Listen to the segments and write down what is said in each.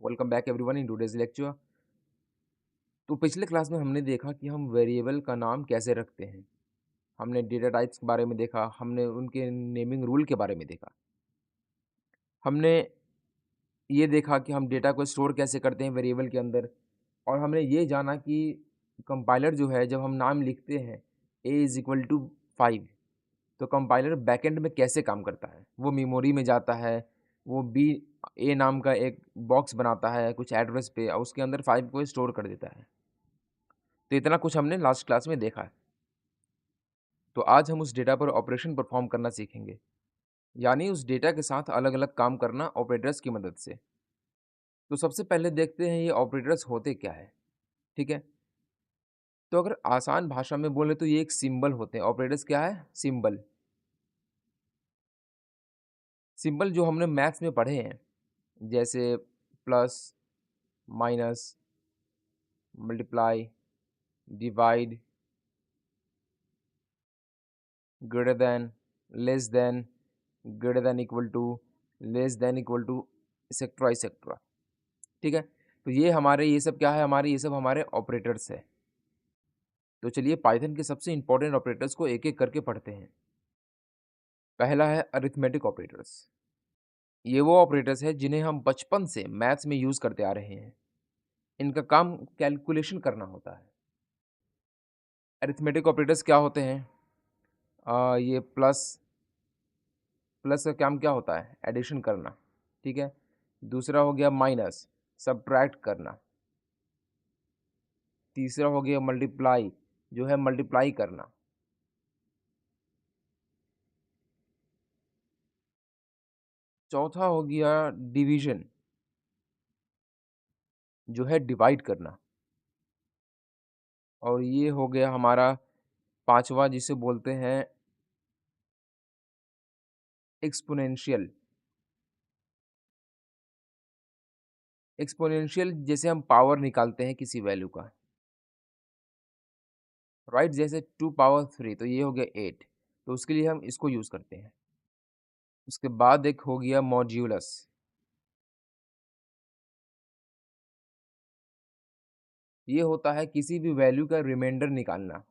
Welcome back everyone in today's lecture. तो पिछले class में हमने देखा कि हम वेरिएबल का नाम कैसे रखते हैं। हमने डेटा टाइप्स के बारे में देखा, हमने उनके नेमिंग रूल के बारे में देखा। हमने ये देखा कि हम डेटा को स्टोर कैसे करते हैं वेरिएबल के अंदर, और हमने ये जाना कि कंपाइलर जो है, जब हम नाम लिखते हैं a = 5, तो कंपाइलर बैकएंड में कैसे काम करता है। वो मेमोरी में जाता है, वो बी ए नाम का एक बॉक्स बनाता है कुछ एड्रेस पे, और उसके अंदर 5 को स्टोर कर देता है। तो इतना कुछ हमने लास्ट क्लास में देखा है। तो आज हम उस डेटा पर ऑपरेशन परफॉर्म करना सीखेंगे, यानी उस डेटा के साथ अलग अलग काम करना ऑपरेटर्स की मदद से। तो सबसे पहले देखते हैं ये ऑपरेटर्स होते क्या है। ठीक है, तो अगर आसान भाषा में बोले तो ये एक सिंबल होते हैं। ऑपरेटर्स क्या है? सिंबल। सिंबल जो हमने मैथ्स में पढ़े हैं, जैसे plus, minus, multiply, divide, greater than, less than, greater than equal to, less than equal to, etcetera etcetera. ठीक है, तो ये सब क्या है? ये सब हमारे ऑपरेटर्स है। तो चलिए पाइथन के सबसे इंपॉर्टेंट ऑपरेटर्स को एक एक करके पढ़ते हैं। पहला है अरिथमेटिक ऑपरेटर्स। ये वो ऑपरेटर्स है जिन्हें हम बचपन से मैथ्स में यूज करते आ रहे हैं। इनका काम कैलकुलेशन करना होता है। अरिथमेटिक ऑपरेटर्स क्या होते हैं? ये प्लस, प्लस का काम क्या होता है? एडिशन करना। ठीक है, दूसरा हो गया माइनस, सब्ट्रैक्ट करना। तीसरा हो गया मल्टीप्लाई, जो है मल्टीप्लाई करना। चौथा हो गया डिवीजन, जो है डिवाइड करना। और ये हो गया हमारा पांचवा, जिसे बोलते हैं एक्सपोनेंशियल। एक्सपोनेंशियल जैसे हम पावर निकालते हैं किसी वैल्यू का, राइट? जैसे 2 पावर 3, तो ये हो गया 8, तो उसके लिए हम इसको यूज करते हैं। उसके बाद एक हो गया मॉड्यूलस। ये होता है किसी भी वैल्यू का रिमाइंडर निकालना।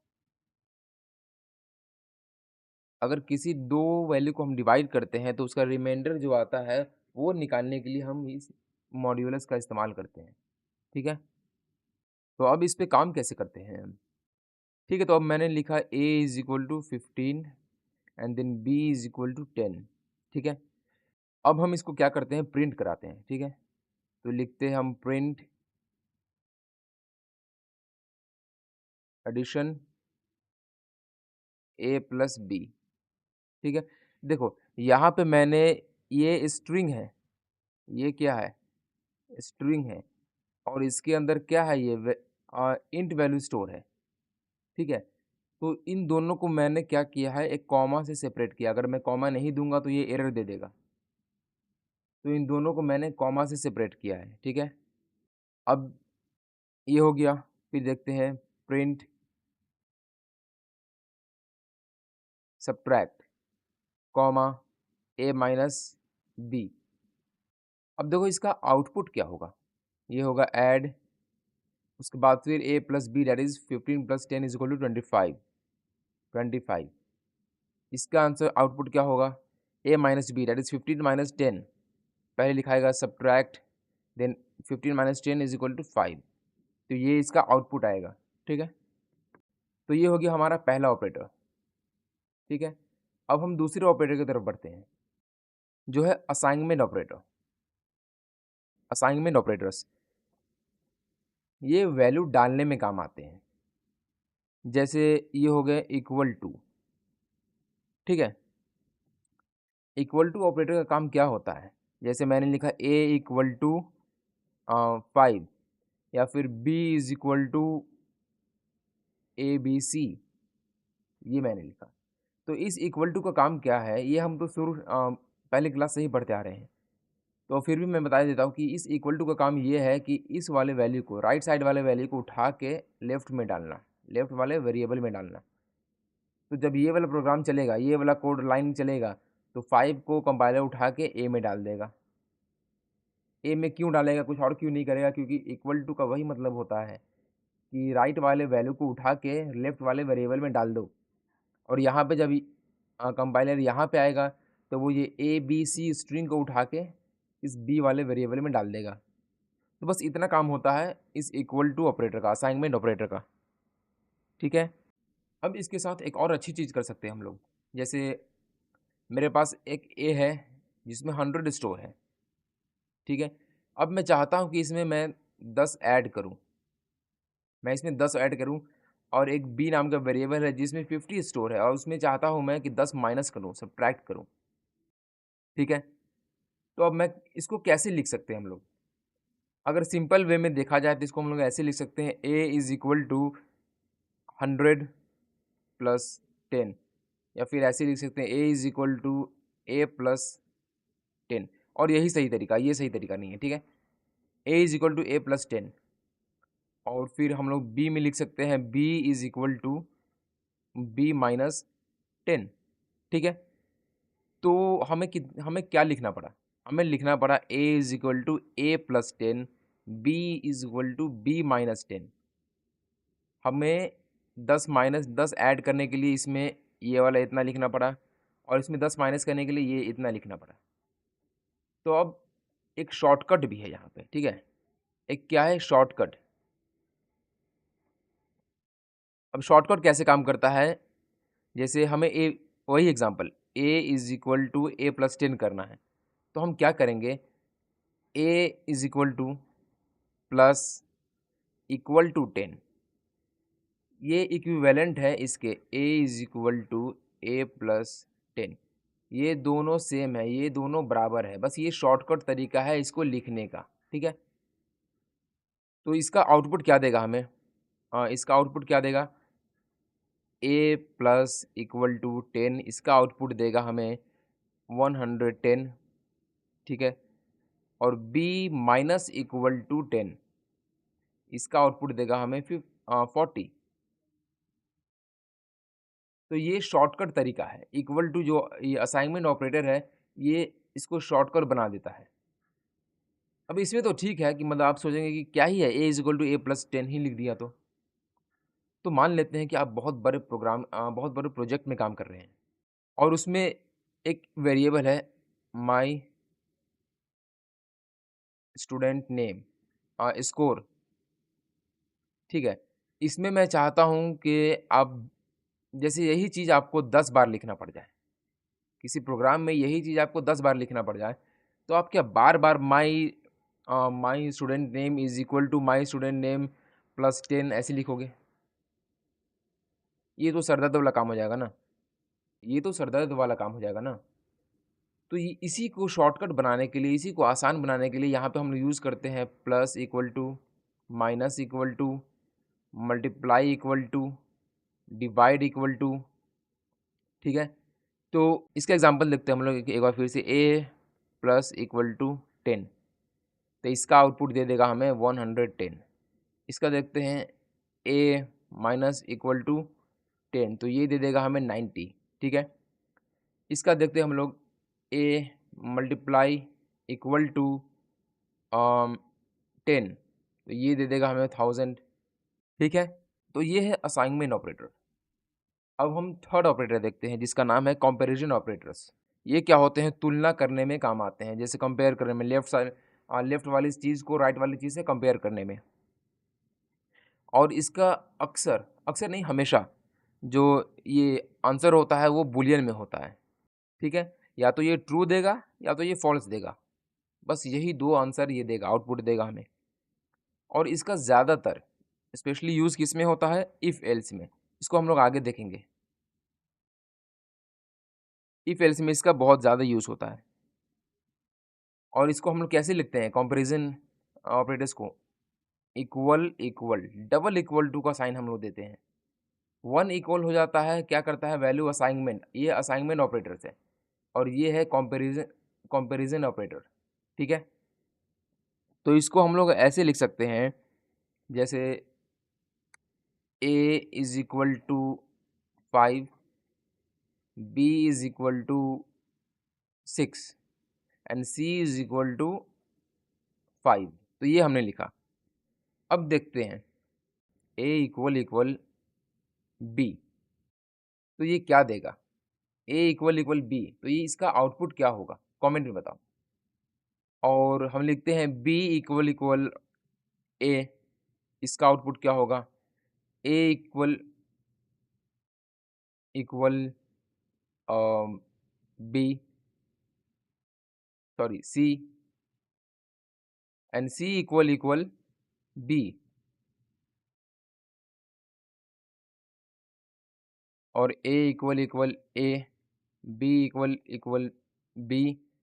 अगर किसी दो वैल्यू को हम डिवाइड करते हैं तो उसका रिमाइंडर जो आता है, वो निकालने के लिए हम इस मॉड्यूलस का इस्तेमाल करते हैं। ठीक है, तो अब इस पे काम कैसे करते हैं हम? ठीक है, तो अब मैंने लिखा a = 15 एंड देन b = 10। ठीक है, अब हम इसको क्या करते हैं? प्रिंट कराते हैं। ठीक है, तो लिखते हैं हम प्रिंट एडिशन a+b। ठीक है, देखो यहाँ पे मैंने, ये स्ट्रिंग है, ये क्या है? स्ट्रिंग है, और इसके अंदर क्या है? ये इंट वैल्यू स्टोर है। ठीक है, तो इन दोनों को मैंने क्या किया है? एक कॉमा से सेपरेट किया। अगर मैं कॉमा नहीं दूंगा तो ये एरर दे देगा, तो इन दोनों को मैंने कॉमा से सेपरेट किया है। ठीक है, अब ये हो गया। फिर देखते हैं प्रिंट सब्ट्रैक्ट कॉमा a-b। अब देखो इसका आउटपुट क्या होगा? ये होगा ऐड, उसके बाद फिर a+b, दैट इज 15 + 10 = 25। इसका आंसर आउटपुट क्या होगा? a-b, that is 15 - 10। पहले लिखाएगा सब्ट्रैक्ट, देन 15 - 10 = 5। तो ये इसका आउटपुट आएगा। ठीक है, तो ये हो गया हमारा पहला ऑपरेटर। ठीक है, अब हम दूसरे ऑपरेटर की तरफ बढ़ते हैं, जो है असाइनमेंट ऑपरेटर। असाइनमेंट ऑपरेटर्स ये वैल्यू डालने में काम आते हैं। जैसे ये हो गए इक्वल टू। ठीक है, इक्वल टू ऑपरेटर का काम क्या होता है? जैसे मैंने लिखा a = 5, या फिर b = ABC, ये मैंने लिखा। तो इस इक्वल टू का काम क्या है? ये हम तो शुरू पहले क्लास से ही पढ़ते आ रहे हैं, तो फिर भी मैं बता देता हूँ कि इस इक्वल टू का काम ये है कि इस वाले वैल्यू को, राइट साइड वाले वैल्यू को उठा के लेफ्ट में डालना, लेफ्ट वाले वेरिएबल में डालना। तो जब ये वाला प्रोग्राम चलेगा, ये वाला कोड लाइन चलेगा, तो 5 को कंपाइलर उठा के ए में डाल देगा। ए में क्यों डालेगा, कुछ और क्यों नहीं करेगा, क्योंकि इक्वल टू का वही मतलब होता है कि राइट वाले वैल्यू को उठा के लेफ्ट वाले वेरिएबल में डाल दो। और यहाँ पे जब कंपाइलर यहाँ पे आएगा तो वो ये ए बी सी स्ट्रिंग को उठा के इस बी वाले वेरिएबल में डाल देगा। तो बस इतना काम होता है इस इक्वल टू ऑपरेटर का, असाइनमेंट ऑपरेटर का। ठीक है, अब इसके साथ एक और अच्छी चीज़ कर सकते हैं हम लोग। जैसे मेरे पास एक ए है जिसमें 100 स्टोर है। ठीक है, अब मैं चाहता हूँ कि इसमें मैं 10 ऐड करूँ, मैं इसमें 10 ऐड करूँ, और एक बी नाम का वेरिएबल है जिसमें 50 स्टोर है और उसमें चाहता हूँ मैं कि 10 माइनस करूँ, सब्ट्रैक्ट करूँ। ठीक है, तो अब मैं इसको कैसे लिख सकते हैं हम लोग? अगर सिंपल वे में देखा जाए तो इसको हम लोग ऐसे लिख सकते हैं, A is equal to 100 plus 10, या फिर ऐसे लिख सकते हैं A is equal to A plus 10। और यही सही तरीका, ये सही तरीका नहीं है। ठीक है, A is equal to A plus 10। और फिर हम लोग बी में लिख सकते हैं B is equal to B minus 10। ठीक है, तो हमें क्या लिखना पड़ा? हमें लिखना पड़ा A is equal to A plus 10, B is equal to B minus 10। हमें 10 ऐड करने के लिए इसमें ये वाला इतना लिखना पड़ा, और इसमें 10 माइनस करने के लिए ये इतना लिखना पड़ा। तो अब एक शॉर्टकट भी है यहाँ पे। ठीक है, एक क्या है शॉर्टकट। अब शॉर्टकट कैसे काम करता है? जैसे हमें ए, वही example, A is equal to A plus 10 करना है, तो हम क्या करेंगे, A is equal to plus equal to 10, ये इक्विवेलेंट है इसके, A is equal to A plus 10। ये दोनों सेम है, ये दोनों बराबर है, बस ये शॉर्टकट तरीका है इसको लिखने का। ठीक है, तो इसका आउटपुट क्या देगा हमें? इसका आउटपुट क्या देगा? ए प्लस इक्वल टू 10, इसका आउटपुट देगा हमें 110। ठीक है, और बी माइनस इक्वल टू 10, इसका आउटपुट देगा हमें 40। तो ये शॉर्टकट तरीका है, इक्वल टू जो ये असाइनमेंट ऑपरेटर है, ये इसको शॉर्टकट बना देता है। अब इसमें तो ठीक है कि मतलब आप सोचेंगे कि क्या ही है, A is equal to A plus 10 ही लिख दिया तो मान लेते हैं कि आप बहुत बड़े प्रोजेक्ट में काम कर रहे हैं, और उसमें एक वेरिएबल है माई स्टूडेंट नेम स्कोर। ठीक है, इसमें मैं चाहता हूँ कि आप जैसे यही चीज़ आपको 10 बार लिखना पड़ जाए, किसी प्रोग्राम में यही चीज़ आपको 10 बार लिखना पड़ जाए, तो आप क्या बार-बार my student name is equal to my student name plus 10 ऐसे लिखोगे? ये तो सर दर्द वाला काम हो जाएगा ना, ये तो सर दर्द वाला काम हो जाएगा ना। तो ये इसी को शॉर्टकट बनाने के लिए, इसी को आसान बनाने के लिए यहाँ पे हम लोग यूज़ करते हैं plus equal to, minus equal to, multiply equal to, divide equal to. ठीक है, तो इसका एग्जांपल देखते हैं हम लोग एक बार फिर से, ए प्लस इक्वल टू 10, तो इसका आउटपुट दे देगा हमें 110। इसका देखते हैं ए माइनस इक्वल टू 10, तो ये दे देगा हमें 90। ठीक है, इसका देखते हैं हम लोग, ए मल्टीप्लाई इक्वल टू 10, तो ये दे देगा हमें 1000। ठीक है, तो ये है असाइनमेंट ऑपरेटर। अब हम थर्ड ऑपरेटर देखते हैं जिसका नाम है कंपैरिजन ऑपरेटर्स। ये क्या होते हैं? तुलना करने में काम आते हैं, जैसे कंपेयर करने में, लेफ्ट वाली चीज़ को राइट वाली चीज़ से कंपेयर करने में। और इसका अक्सर अक्सर नहीं, हमेशा जो ये आंसर होता है वो बूलियन में होता है। ठीक है, या तो ये ट्रू देगा या तो ये फॉल्स देगा, बस यही दो आंसर ये देगा, आउटपुट देगा हमें। और इसका ज़्यादातर स्पेशली यूज़ किस में होता है? इफ़ एल्स में। इसको हम लोग आगे देखेंगे। इफ़ एल्स में इसका बहुत ज़्यादा यूज़ होता है। और इसको हम लोग कैसे लिखते हैं कंपैरिजन ऑपरेटर्स को? Equal equal, double equal to का साइन हम लोग देते हैं। वन इक्वल हो जाता है, क्या करता है? वैल्यू असाइनमेंट, ये असाइनमेंट ऑपरेटर्स है, और ये है कंपैरिजन कंपैरिजन ऑपरेटर। ठीक है, तो इसको हम लोग ऐसे लिख सकते हैं, जैसे ए is equal to 5, B is equal to 6 and C is equal to 5, तो ये हमने लिखा। अब देखते हैं a इक्वल b, तो ये क्या देगा? a इक्वल b, तो ये इसका आउटपुट क्या होगा? कमेंट में बताओ। और हम लिखते हैं b इक्वल a, इसका आउटपुट क्या होगा? a equal b, sorry c, and c equal b, और a equal a, b equal b,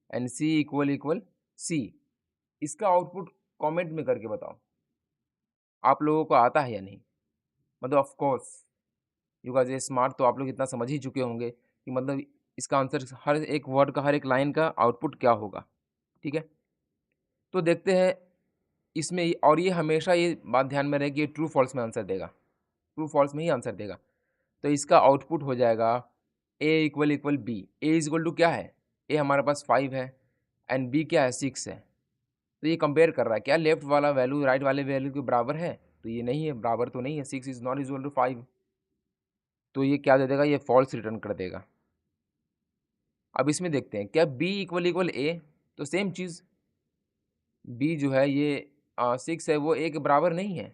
and c equal c। इसका आउटपुट कमेंट में करके बताओ, आप लोगों को आता है या नहीं? मतलब of course you guys are smart, तो आप लोग इतना समझ ही चुके होंगे कि मतलब इसका आंसर हर एक वर्ड का, हर एक लाइन का आउटपुट क्या होगा। ठीक है, तो देखते हैं इसमें। और ये हमेशा ये बात ध्यान में रहे कि ये ट्रू फॉल्स में आंसर देगा, ट्रू फॉल्स में ही आंसर देगा। तो इसका आउटपुट हो जाएगा a equal b। a is equal to क्या है? a हमारे पास 5 है एंड b क्या है? 6 है। तो ये कंपेयर कर रहा है क्या लेफ्ट वाला वैल्यू राइट वाले वैल्यू के बराबर है? तो ये नहीं है, बराबर तो नहीं है। 6 इज नॉट इक्वल टू 5, तो ये क्या दे देगा? ये फॉल्स रिटर्न कर देगा। अब इसमें देखते हैं क्या b इक्वल a, तो सेम चीज़ b जो है ये 6 है, वो a के बराबर नहीं है,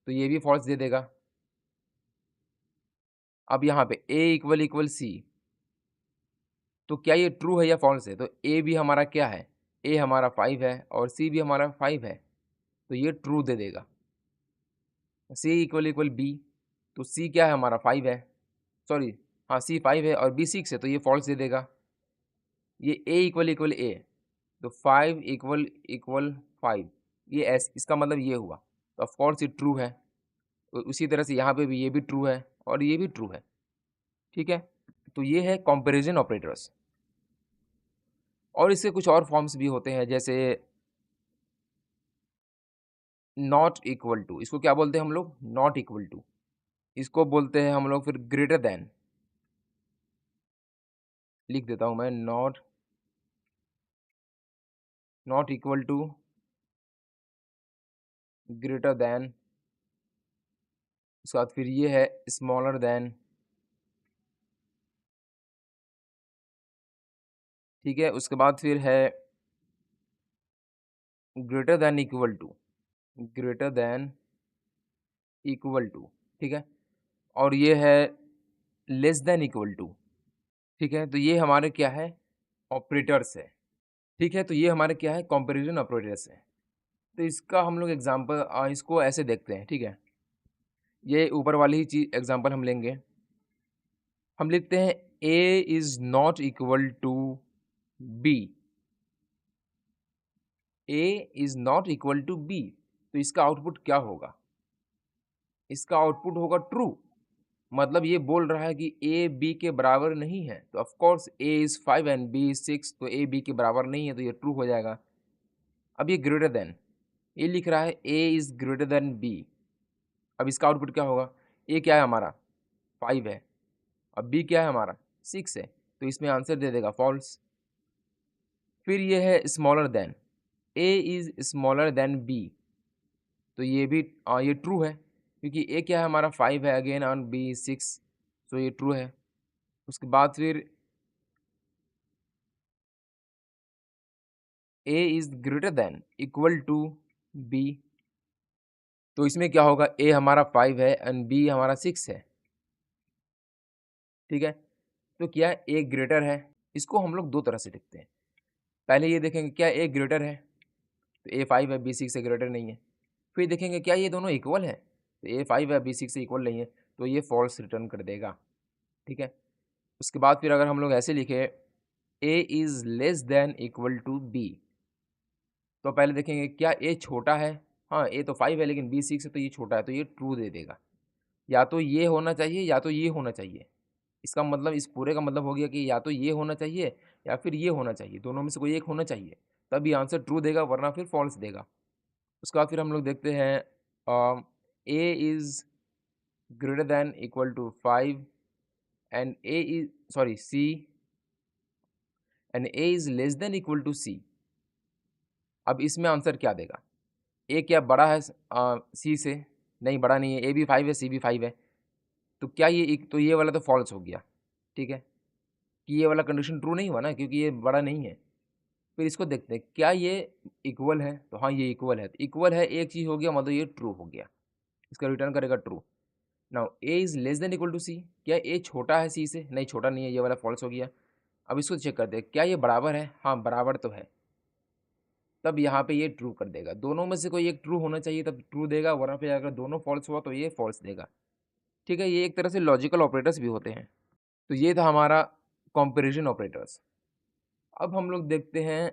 तो ये भी फॉल्स दे देगा। अब यहाँ पे a इक्वल c, तो क्या ये ट्रू है या फॉल्स है? तो a भी हमारा क्या है? a हमारा 5 है और c भी हमारा 5 है, तो ये ट्रू दे देगा। c इक्वल b, तो c क्या है? हमारा 5 है, सॉरी हाँ c 5 है और b 6 है, तो ये फॉल्स दे देगा। ये a इक्वल a, तो 5 इक्वल 5, ये एस, इसका मतलब ये हुआ, तो ऑफ कोर्स ये ट्रू है। तो उसी तरह से यहाँ पे भी ये भी ट्रू है और ये भी ट्रू है। ठीक है, तो ये है कंपैरिजन ऑपरेटर्स। और इसके कुछ और फॉर्म्स भी होते हैं, जैसे नॉट इक्वल टू, इसको क्या बोलते हैं हम लोग? Not equal to. इसको बोलते हैं हम लोग फिर ग्रेटर देन, लिख देता हूं मैं, not equal to, greater than. उसके बाद फिर ये है स्मॉलर देन। ठीक है, उसके बाद फिर है greater than equal to, greater than equal to. ठीक है, और ये है लेस देन इक्वल टू। ठीक है, तो ये हमारे क्या है? ऑपरेटर्स है। ठीक है, तो ये हमारे क्या है? कंपैरिजन ऑपरेटर्स है। तो इसका हम लोग एग्जांपल इसको ऐसे देखते हैं। ठीक है, ये ऊपर वाली ही चीज एग्जांपल हम लेंगे। हम लिखते हैं a is not equal to b, a is not equal to b, तो इसका आउटपुट क्या होगा? इसका आउटपुट होगा ट्रू। मतलब ये बोल रहा है कि a b के बराबर नहीं है, तो of course a is 5 and b is 6, तो a b के बराबर नहीं है, तो ये ट्रू हो जाएगा। अब ये ग्रेटर देन, ये लिख रहा है a is greater then b। अब इसका आउटपुट क्या होगा? a क्या है हमारा? 5 है, अब b क्या है हमारा? 6 है, तो इसमें आंसर दे देगा फॉल्स। फिर ये है smaller than, a is smaller than b, तो ये भी ये ट्रू है, क्योंकि a क्या है हमारा? 5 है अगेन, और b 6, तो ये ट्रू है। उसके बाद फिर a is greater than equal to b, तो इसमें क्या होगा? a हमारा 5 है एंड b हमारा 6 है। ठीक है, तो क्या a ग्रेटर है? इसको हम लोग दो तरह से देखते हैं। पहले ये देखेंगे क्या a ग्रेटर है, तो a 5 है, b 6 से ग्रेटर नहीं है। फिर देखेंगे क्या ये दोनों इक्वल है, तो a 5 है, b 6 से इक्वल नहीं है, तो ये फॉल्स रिटर्न कर देगा। ठीक है, उसके बाद फिर अगर हम लोग ऐसे लिखे a is less than equal to b, तो पहले देखेंगे क्या a छोटा है? हाँ, a तो 5 है लेकिन b 6 है, तो ये छोटा है, तो ये ट्रू दे देगा। या तो ये होना चाहिए या तो ये होना चाहिए। इसका मतलब, इस पूरे का मतलब हो गया कि या तो ये होना चाहिए या फिर ये होना चाहिए, दोनों में से कोई एक होना चाहिए, तभी आंसर ट्रू देगा, वरना फिर फॉल्स देगा। उसके बाद फिर हम लोग देखते हैं a is greater than equal to 5 and a is, sorry c, and a is less than equal to c। अब इसमें आंसर क्या देगा? ए क्या बड़ा है सी से? नहीं, बड़ा नहीं है। ए भी 5 है, सी भी 5 है। तो क्या तो ये वाला तो फॉल्स हो गया, ठीक है? कि ये वाला कंडीशन ट्रू नहीं हुआ ना, क्योंकि ये बड़ा नहीं है। फिर इसको देखते हैं, क्या ये इक्वल है? तो हाँ, ये इक्वल है। तो इक्वल है, एक चीज़ हो गया, मतलब ये ट्रू हो गया। इसका रिटर्न करेगा true. Now A is less than equal to C. क्या ए छोटा है सी से? नहीं, छोटा नहीं है, ये वाला फॉल्स हो गया। अब इसको चेक करते हैं, क्या ये बराबर है? हाँ, बराबर तो है। तब यहाँ पे ये ट्रू कर देगा। दोनों में से कोई एक ट्रू होना चाहिए, तब ट्रू देगा, वरना फिर अगर दोनों फॉल्स हुआ तो ये फॉल्स देगा। ठीक है, ये एक तरह से लॉजिकल ऑपरेटर्स भी होते हैं। तो ये था हमारा कंपैरिजन ऑपरेटर्स। अब हम लोग देखते हैं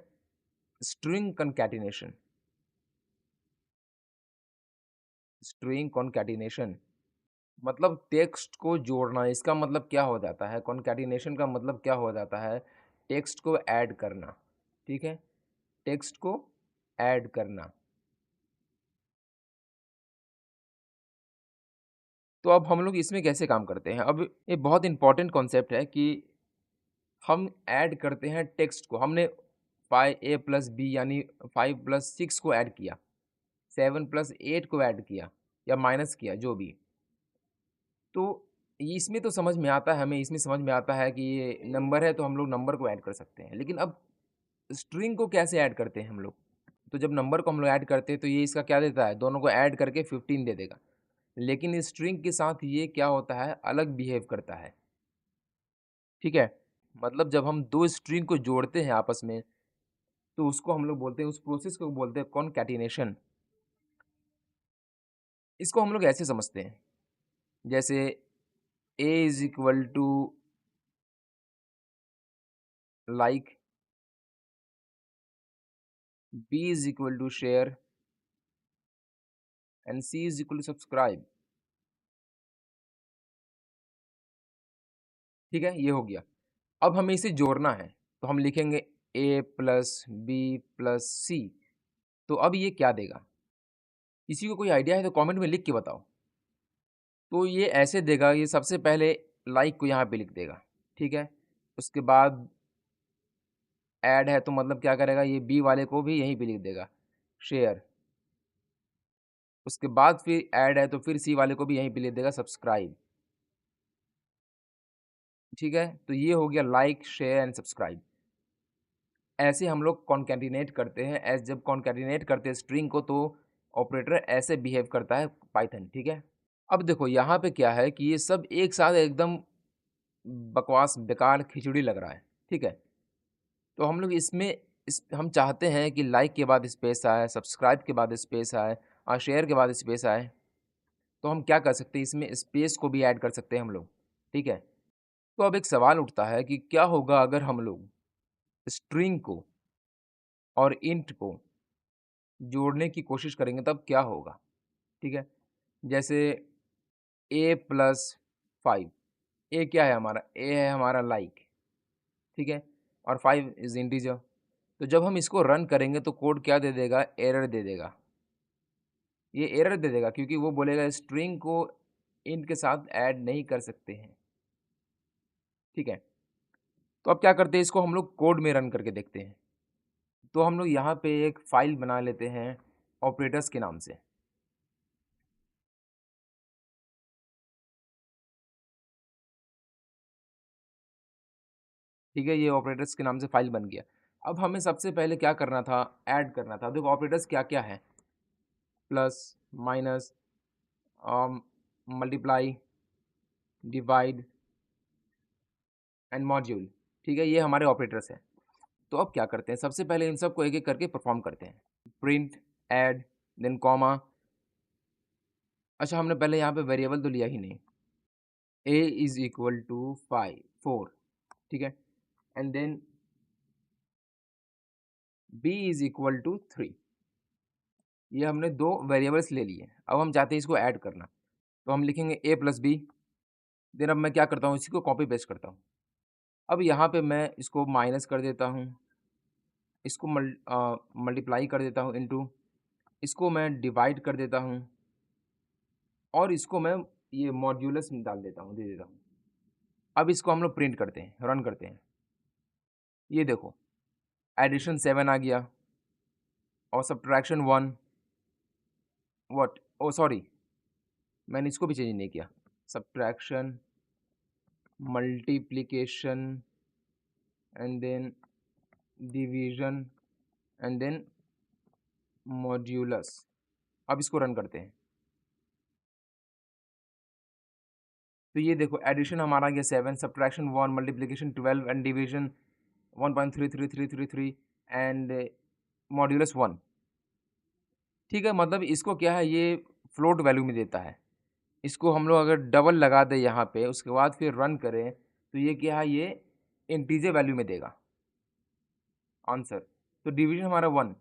स्ट्रिंग कॉन्कैटिनेशन। स्ट्रिंग कॉन्कैटिनेशन मतलब टेक्स्ट को जोड़ना। इसका मतलब क्या हो जाता है? कॉन्कैटिनेशन का मतलब क्या हो जाता है? टेक्स्ट को ऐड करना। ठीक है, टेक्स्ट को ऐड करना। तो अब हम लोग इसमें कैसे काम करते हैं? अब ये बहुत इंपॉर्टेंट कॉन्सेप्ट है कि हम ऐड करते हैं टेक्स्ट को। हमने 5a प्लस बी यानी 5 प्लस 6 को ऐड किया, 7 प्लस 8 को ऐड किया या माइनस किया, जो भी। तो इसमें तो समझ में आता है, हमें इसमें समझ में आता है कि ये नंबर है तो हम लोग नंबर को ऐड कर सकते हैं। लेकिन अब स्ट्रिंग को कैसे ऐड करते हैं हम लोग? तो जब नंबर को हम लोग ऐड करते हैं तो ये इसका क्या देता है? दोनों को ऐड करके 15 दे देगा। लेकिन स्ट्रिंग के साथ ये क्या होता है? अलग बिहेव करता है। ठीक है, मतलब जब हम दो स्ट्रिंग को जोड़ते हैं आपस में, तो उसको हम लोग बोलते हैं, उस प्रोसेस को बोलते हैं कॉनकैटिनेशन। इसको हम लोग ऐसे समझते हैं, जैसे ए is equal to like, B is equal to share and C is equal to subscribe. ठीक है, ये हो गया। अब हमें इसे जोड़ना है, तो हम लिखेंगे ए प्लस बी प्लस सी। तो अब ये क्या देगा? किसी को कोई आइडिया है तो कमेंट में लिख के बताओ। तो ये ऐसे देगा, ये सबसे पहले लाइक को यहाँ पे लिख देगा। ठीक है, उसके बाद ऐड है तो मतलब क्या करेगा, ये बी वाले को भी यहीं पे लिख देगा, शेयर। उसके बाद फिर ऐड है तो फिर सी वाले को भी यहीं पे लिख देगा, सब्सक्राइब। ठीक है, तो ये हो गया लाइक शेयर एंड सब्सक्राइब। ऐसे हम लोग कॉन्कैटिनेट करते हैं। ऐसे जब कॉन्कैटिनेट करते हैं स्ट्रिंग को, तो ऑपरेटर ऐसे बिहेव करता है पाइथन। ठीक है, अब देखो यहाँ पे क्या है कि ये सब एक साथ एकदम बकवास, बेकार, खिचड़ी लग रहा है। ठीक है, तो हम लोग इसमें हम चाहते हैं कि लाइक के बाद स्पेस आए, सब्सक्राइब के बाद स्पेस आए और शेयर के बाद स्पेस आए। तो हम क्या कर सकते हैं, इसमें स्पेस को भी ऐड कर सकते हैं हम लोग। ठीक है, तो अब एक सवाल उठता है कि क्या होगा अगर हम लोग स्ट्रिंग को और इंट को जोड़ने की कोशिश करेंगे, तब क्या होगा? ठीक है, जैसे ए प्लस 5। ए क्या है हमारा? ए है हमारा लाइक। ठीक है, और 5 इज इंटीजर। तो जब हम इसको रन करेंगे तो कोड क्या दे देगा? एरर दे देगा। ये एरर दे देगा क्योंकि वो बोलेगा स्ट्रिंग को इंट के साथ ऐड नहीं कर सकते हैं। ठीक है, तो अब क्या करते हैं, इसको हम लोग कोड में रन करके देखते हैं। तो हम लोग यहाँ पे एक फाइल बना लेते हैं ऑपरेटर्स के नाम से। ठीक है, ये ऑपरेटर्स के नाम से फाइल बन गया। अब हमें सबसे पहले क्या करना था? ऐड करना था। देखो ऑपरेटर्स क्या क्या है, plus, minus, multiply, divide and module. ठीक है, ये हमारे ऑपरेटर्स हैं। तो अब क्या करते हैं, सबसे पहले इन सबको एक एक करके परफॉर्म करते हैं। Print, add, then comma. अच्छा, हमने पहले यहाँ पे वेरिएबल तो लिया ही नहीं। A is equal to 4। ठीक है, and then B is equal to 3। ये हमने दो वेरिएबल्स ले लिए। अब हम चाहते हैं इसको ऐड करना, तो हम लिखेंगे ए प्लस बी। देन अब मैं क्या करता हूँ, इसी को कॉपी पेस्ट करता हूँ। अब यहाँ पे मैं इसको माइनस कर देता हूँ, इसको मल्टीप्लाई कर देता हूँ इनटू, इसको मैं डिवाइड कर देता हूँ, और इसको मैं ये मॉड्यूलस में डाल देता हूँ, दे देता हूँ। अब इसको हम लोग प्रिंट करते हैं, रन करते हैं। ये देखो, एडिशन 7 आ गया, और सब्ट्रैक्शन 1 व्हाट, ओ सॉरी, मैंने इसको भी चेंज नहीं किया, subtraction, multiplication and then division and then modulus. अब इसको रन करते हैं तो ये देखो एडिशन हमारा आ गया 7, subtraction 1, multiplication 12 and division 1.33333 and modulus 1। ठीक है, मतलब इसको क्या है, ये फ्लोट वैल्यू में देता है। इसको हम लोग अगर डबल लगा दें यहाँ पे, उसके बाद फिर रन करें तो ये क्या है, ये इंटीजर वैल्यू में देगा आंसर। तो डिवीजन हमारा 1।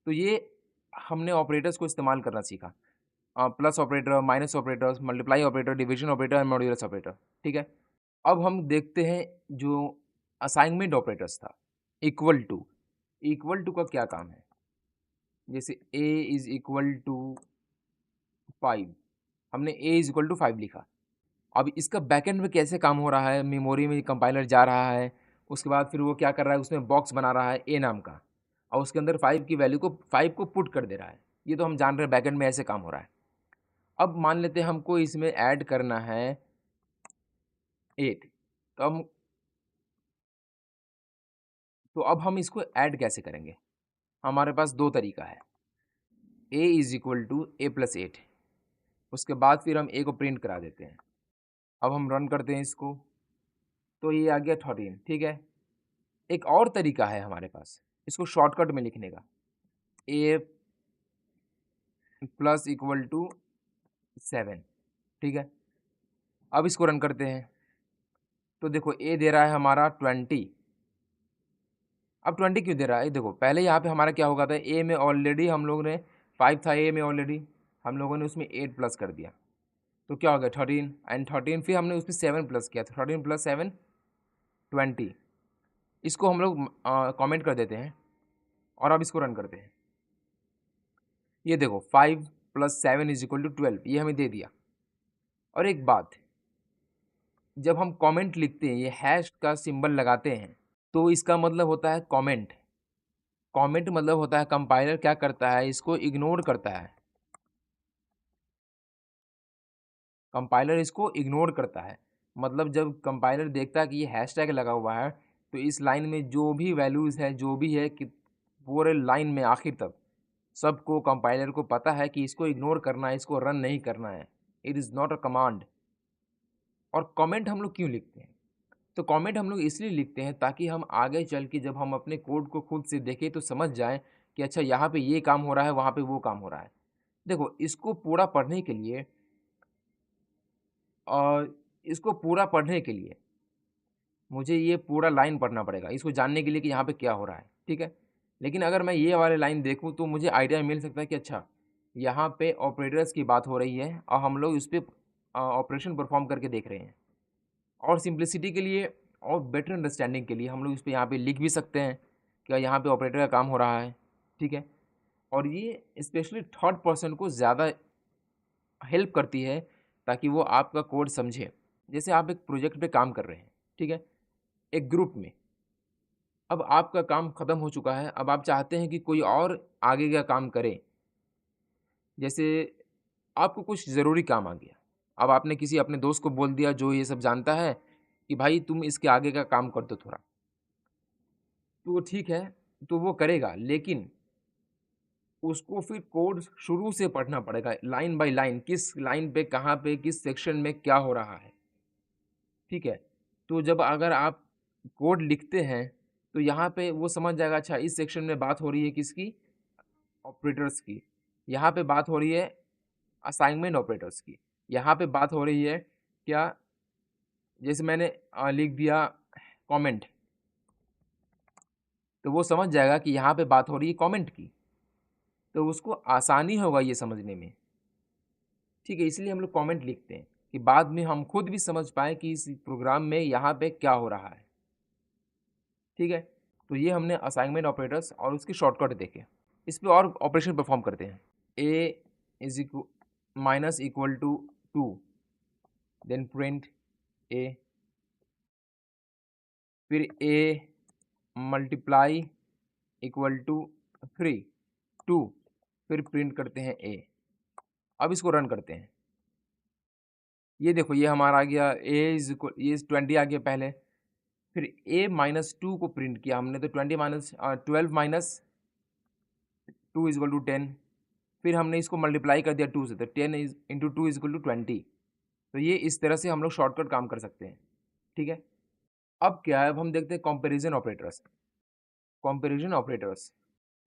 तो ये हमने ऑपरेटर्स को इस्तेमाल करना सीखा, plus operator, minus operator, multiply operator, division operator and modulus operator. ठीक है, अब हम देखते हैं जो असाइनमेंट ऑपरेटर्स था, इक्वल टू। इक्वल टू का क्या काम है, जैसे a इज इक्वल टू 5, हमने a इज इक्वल टू 5 लिखा। अब इसका बैकएंड में कैसे काम हो रहा है, मेमोरी में कंपाइलर जा रहा है, उसके बाद फिर वो क्या कर रहा है, उसमें बॉक्स बना रहा है a नाम का, और उसके अंदर 5 की वैल्यू को 5 को पुट कर दे रहा है। ये तो हम जान रहे हैं बैकएंड में ऐसे काम हो रहा है। अब मान लेते हैं हमको इसमें ऐड करना है 8, तो अब हम इसको ऐड कैसे करेंगे, हमारे पास दो तरीका है, a is equal to A plus 8, उसके बाद फिर हम a को प्रिंट करा देते हैं। अब हम रन करते हैं इसको तो ये आ गया 13। ठीक है, एक और तरीका है हमारे पास इसको शॉर्टकट में लिखने का, a प्लस इक्वल टू 7। ठीक है, अब इसको रन करते हैं तो देखो a दे रहा है हमारा 20। अब 20 क्यों दे रहा है, देखो पहले यहाँ पे हमारा क्या होगा था, a में ऑलरेडी हम लोग ने 5 था, a में ऑलरेडी हम लोगों ने उसमें 8 प्लस कर दिया, तो क्या हो गया 13 एंड 13, फिर हमने उसमें 7 प्लस किया, तो 13 प्लस 7 20। इसको हम लोग कमेंट कर देते हैं और अब इसको रन करते हैं। ये देखो 5 प्लस 7 इज इक्वल टू 12, ये हमें दे दिया। और एक बात, जब हम कमेंट लिखते हैं, ये हैश का सिंबल लगाते हैं, तो इसका मतलब होता है कमेंट। कमेंट मतलब होता है कंपाइलर क्या करता है, इसको इग्नोर करता है, कंपाइलर इसको इग्नोर करता है। मतलब जब कंपाइलर देखता है कि ये हैश टैग लगा हुआ है, तो इस लाइन में जो भी वैल्यूज़ है, जो भी है कि पूरे लाइन में आखिर तक सबको कंपाइलर को पता है कि इसको इग्नोर करना है, इसको रन नहीं करना है। It is not a command. और कमेंट हम लोग क्यों लिखते हैं, तो कमेंट हम लोग इसलिए लिखते हैं ताकि हम आगे चल के जब हम अपने कोड को खुद से देखें तो समझ जाएं कि अच्छा यहाँ पे ये काम हो रहा है, वहाँ पे वो काम हो रहा है। देखो इसको पूरा पढ़ने के लिए, और इसको पूरा पढ़ने के लिए मुझे ये पूरा लाइन पढ़ना पड़ेगा, इसको जानने के लिए कि यहाँ पे क्या हो रहा है। ठीक है, लेकिन अगर मैं ये वाले लाइन देखूँ तो मुझे आइडिया मिल सकता है कि अच्छा यहाँ पे ऑपरेटर्स की बात हो रही है और हम लोग इस पर ऑपरेशन परफॉर्म करके देख रहे हैं। और सिंप्लिसिटी के लिए और बेटर अंडरस्टैंडिंग के लिए हम लोग इस पर यहाँ पे लिख भी सकते हैं कि यहाँ पे ऑपरेटर का काम हो रहा है। ठीक है, और ये स्पेशली थर्ड पर्सन को ज़्यादा हेल्प करती है ताकि वो आपका कोड समझे। जैसे आप एक प्रोजेक्ट पे काम कर रहे हैं, ठीक है, एक ग्रुप में, अब आपका काम ख़त्म हो चुका है, अब आप चाहते हैं कि कोई और आगे का काम करे। जैसे आपको कुछ ज़रूरी काम आ गया, अब आपने किसी अपने दोस्त को बोल दिया जो ये सब जानता है कि भाई तुम इसके आगे का काम कर दो थोड़ा, तो ठीक है, तो वो करेगा, लेकिन उसको फिर कोड शुरू से पढ़ना पड़ेगा, लाइन बाय लाइन, किस लाइन पे कहाँ पे किस सेक्शन में क्या हो रहा है। ठीक है, तो जब अगर आप कोड लिखते हैं तो यहाँ पे वो समझ जाएगा अच्छा इस सेक्शन में बात हो रही है किसकी, ऑपरेटर्स की, यहाँ पे बात हो रही है असाइनमेंट ऑपरेटर्स की, यहाँ पे बात हो रही है क्या, जैसे मैंने लिख दिया कमेंट, तो वो समझ जाएगा कि यहाँ पे बात हो रही है कमेंट की, तो उसको आसानी होगा ये समझने में। ठीक है, इसलिए हम लोग कमेंट लिखते हैं कि बाद में हम खुद भी समझ पाए कि इस प्रोग्राम में यहाँ पे क्या हो रहा है। ठीक है, तो ये हमने असाइनमेंट ऑपरेटर्स और उसके शॉर्टकट देखे। इस पे और ऑपरेशन परफॉर्म करते हैं। A is equal minus equal to 2, then print A, फिर ए मल्टीप्लाई इक्वल टू 3 2, फिर प्रिंट करते हैं ए। अब इसको रन करते हैं। ये देखो ये हमारा आ गया ए इज इक्वल, ये 20 आ गया पहले, फिर ए -2 को प्रिंट किया हमने, तो 12 माइनस 2 इज इक्वल टू 10। फिर हमने इसको मल्टीप्लाई कर दिया 2 से, तो 10 is into 2 is equal to 20। तो ये इस तरह से हम लोग शॉर्टकट काम कर सकते हैं। ठीक है, अब क्या है, अब हम देखते हैं कंपैरिजन ऑपरेटर्स। कंपैरिजन ऑपरेटर्स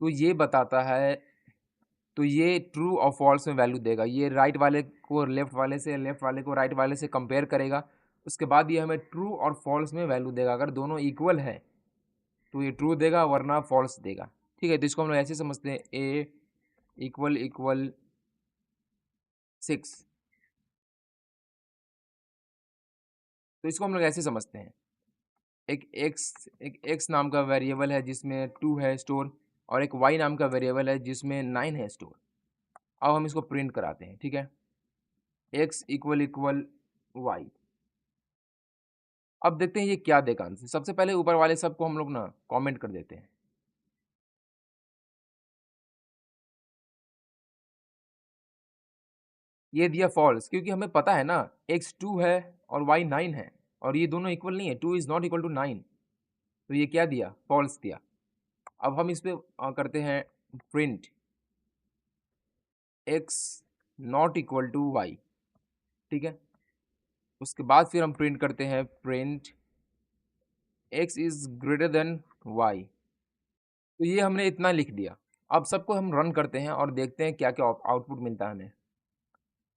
तो ये बताता है, तो ये ट्रू और फॉल्स में वैल्यू देगा। ये राइट वाले को लेफ्ट वाले से, लेफ्ट वाले को राइट वाले से कंपेयर करेगा। उसके बाद ये हमें ट्रू और फॉल्स में वैल्यू देगा। अगर दोनों इक्वल है तो ये ट्रू देगा, वरना फॉल्स देगा। ठीक है, तो इसको हम लोग ऐसे समझते हैं, ए इक्वल इक्वल 6। तो इसको हम लोग ऐसे समझते हैं, एक एक्स नाम का वेरिएबल है जिसमें 2 है स्टोर, और एक वाई नाम का वेरिएबल है जिसमें 9 है स्टोर। अब हम इसको प्रिंट कराते हैं। ठीक है, एक्स इक्वल इक्वल वाई। अब देखते हैं ये क्या देगा आंसर। सबसे पहले ऊपर वाले सबको हम लोग ना कमेंट कर देते हैं। ये दिया फॉल्स, क्योंकि हमें पता है ना एक्स 2 है और वाई 9 है, और ये दोनों इक्वल नहीं है, 2 इज नॉट इक्वल टू 9। तो ये क्या दिया, फॉल्स दिया। अब हम इस पे करते हैं print X not equal to Y. ठीक है, उसके बाद फिर हम प्रिंट करते हैं print X is greater than Y. तो ये हमने इतना लिख दिया। अब सबको हम रन करते हैं और देखते हैं क्या क्या आउटपुट मिलता है हमें।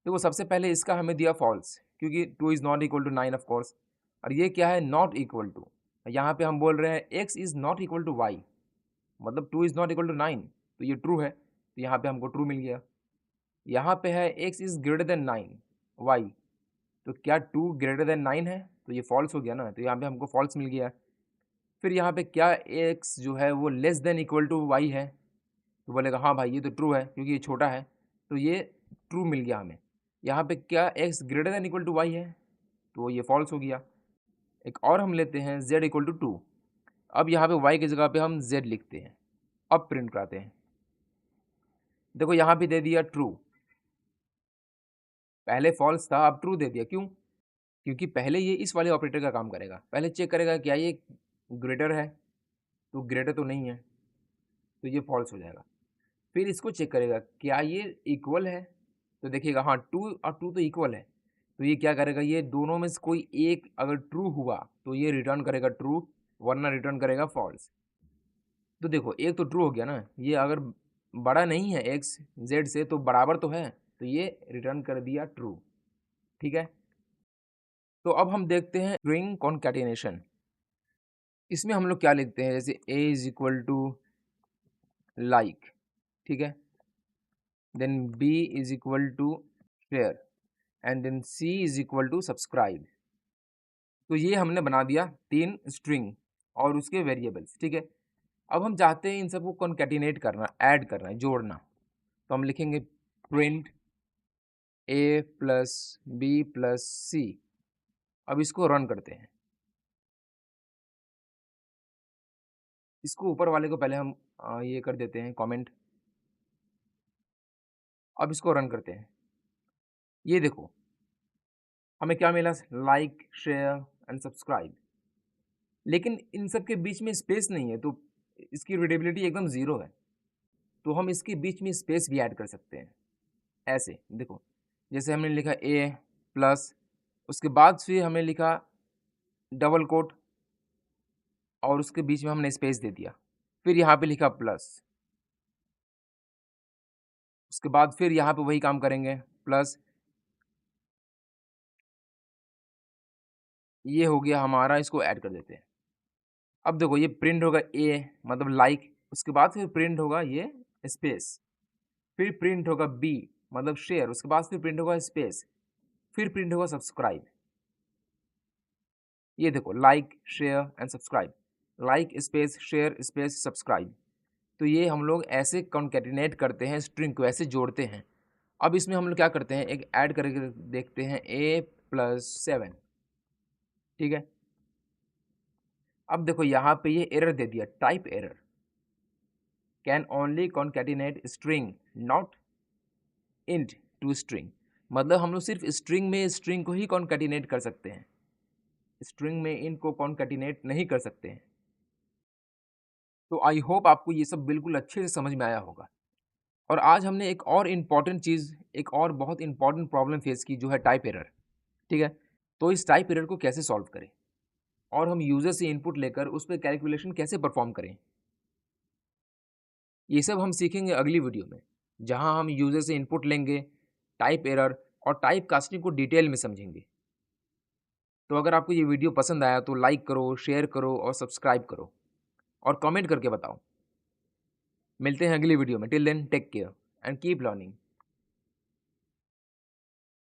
देखो सबसे पहले इसका हमें दिया फॉल्स, क्योंकि 2 is not equal to 9 of course. और ये क्या है, नॉट इक्वल टू। यहाँ पे हम बोल रहे हैं x is not equal to y, मतलब 2 इज नॉट इक्वल टू 9, तो ये ट्रू है, तो यहाँ पे हमको ट्रू मिल गया। यहाँ पे है x is greater than 9 y, तो क्या 2 ग्रेटर देन 9 है, तो ये फॉल्स हो गया ना, तो यहाँ पे हमको फॉल्स मिल गया। फिर यहाँ पे क्या एक्स जो है वो less than equal to y है, तो बोलेगा हाँ भाई ये तो ट्रू है क्योंकि ये छोटा है, तो ये ट्रू मिल गया हमें। यहाँ पे क्या x greater than equal to y है, तो ये फॉल्स हो गया। एक और हम लेते हैं जेड इक्वल टू 2। अब यहाँ पे वाई की जगह पे हम जेड लिखते हैं। अब प्रिंट कराते हैं। देखो यहाँ पे दे दिया ट्रू, पहले फॉल्स था अब ट्रू दे दिया। क्यों, क्योंकि पहले ये इस वाले ऑपरेटर का काम करेगा, पहले चेक करेगा क्या ये ग्रेटर है, तो ग्रेटर तो नहीं है, तो ये फॉल्स हो जाएगा। फिर इसको चेक करेगा क्या ये इक्वल है, तो देखिएगा हाँ 2 और 2 तो इक्वल है, तो ये क्या करेगा, ये दोनों में से कोई एक अगर ट्रू हुआ तो ये रिटर्न करेगा ट्रू, वरना रिटर्न करेगा फॉल्स। तो देखो एक तो ट्रू हो गया ना, ये अगर बड़ा नहीं है एक्स जेड से तो बराबर तो है, तो ये रिटर्न कर दिया ट्रू। ठीक है, तो अब हम देखते हैं स्ट्रिंग कॉन्कैटिनेशन। इसमें हम लोग क्या लिखते हैं, जैसे ए इज इक्वल टू लाइक, ठीक है, then B is equal to share, and then c is equal to subscribe. तो ये हमने बना दिया 3 स्ट्रिंग और उसके वेरिएबल्स। ठीक है, अब हम चाहते हैं इन सबको कॉन्कैटिनेट करना, ऐड करना है, जोड़ना। तो हम लिखेंगे प्रिंट ए प्लस बी प्लस सी। अब इसको रन करते हैं। इसको ऊपर वाले को पहले हम ये कर देते हैं कमेंट। अब इसको रन करते हैं। ये देखो हमें क्या मिला, लाइक शेयर एंड सब्सक्राइब, लेकिन इन सब के बीच में स्पेस नहीं है, तो इसकी रीडेबिलिटी एकदम ज़ीरो है। तो हम इसके बीच में स्पेस भी ऐड कर सकते हैं। ऐसे देखो, जैसे हमने लिखा ए प्लस, उसके बाद फिर हमने लिखा डबल कोट, और उसके बीच में हमने स्पेस दे दिया, फिर यहाँ पे लिखा प्लस, उसके बाद फिर यहाँ पे वही काम करेंगे प्लस। ये हो गया हमारा, इसको ऐड कर देते हैं। अब देखो ये प्रिंट होगा ए मतलब लाइक, उसके बाद फिर प्रिंट होगा ये स्पेस, फिर प्रिंट होगा बी मतलब शेयर, उसके बाद फिर प्रिंट होगा स्पेस, फिर प्रिंट होगा सब्सक्राइब। ये देखो like share and subscribe, like space share space subscribe. तो ये हम लोग ऐसे कॉन्कैटिनेट करते हैं, स्ट्रिंग को ऐसे जोड़ते हैं। अब इसमें हम लोग क्या करते हैं, एक ऐड करके देखते हैं ए प्लस 7। ठीक है, अब देखो यहाँ पे ये एरर दे दिया, type error. Can only concatenate string not int to string. मतलब हम लोग सिर्फ स्ट्रिंग में स्ट्रिंग को ही कॉन्कैटिनेट कर सकते हैं, स्ट्रिंग में इंट को कॉन्कैटिनेट नहीं कर सकते हैं। तो आई होप आपको ये सब बिल्कुल अच्छे से समझ में आया होगा। और आज हमने एक और इम्पॉर्टेंट चीज़, एक और बहुत इम्पॉर्टेंट प्रॉब्लम फेस की, जो है टाइप एरर। ठीक है, तो इस टाइप एरर को कैसे सॉल्व करें और हम यूज़र से इनपुट लेकर उस पर कैलकुलेशन कैसे परफॉर्म करें, ये सब हम सीखेंगे अगली वीडियो में, जहां हम यूज़र से इनपुट लेंगे, टाइप एरर और टाइप कास्टिंग को डिटेल में समझेंगे। तो अगर आपको ये वीडियो पसंद आया तो लाइक करो, शेयर करो और सब्सक्राइब करो और कमेंट करके बताओ। मिलते हैं अगली वीडियो में। Till then take care and keep learning.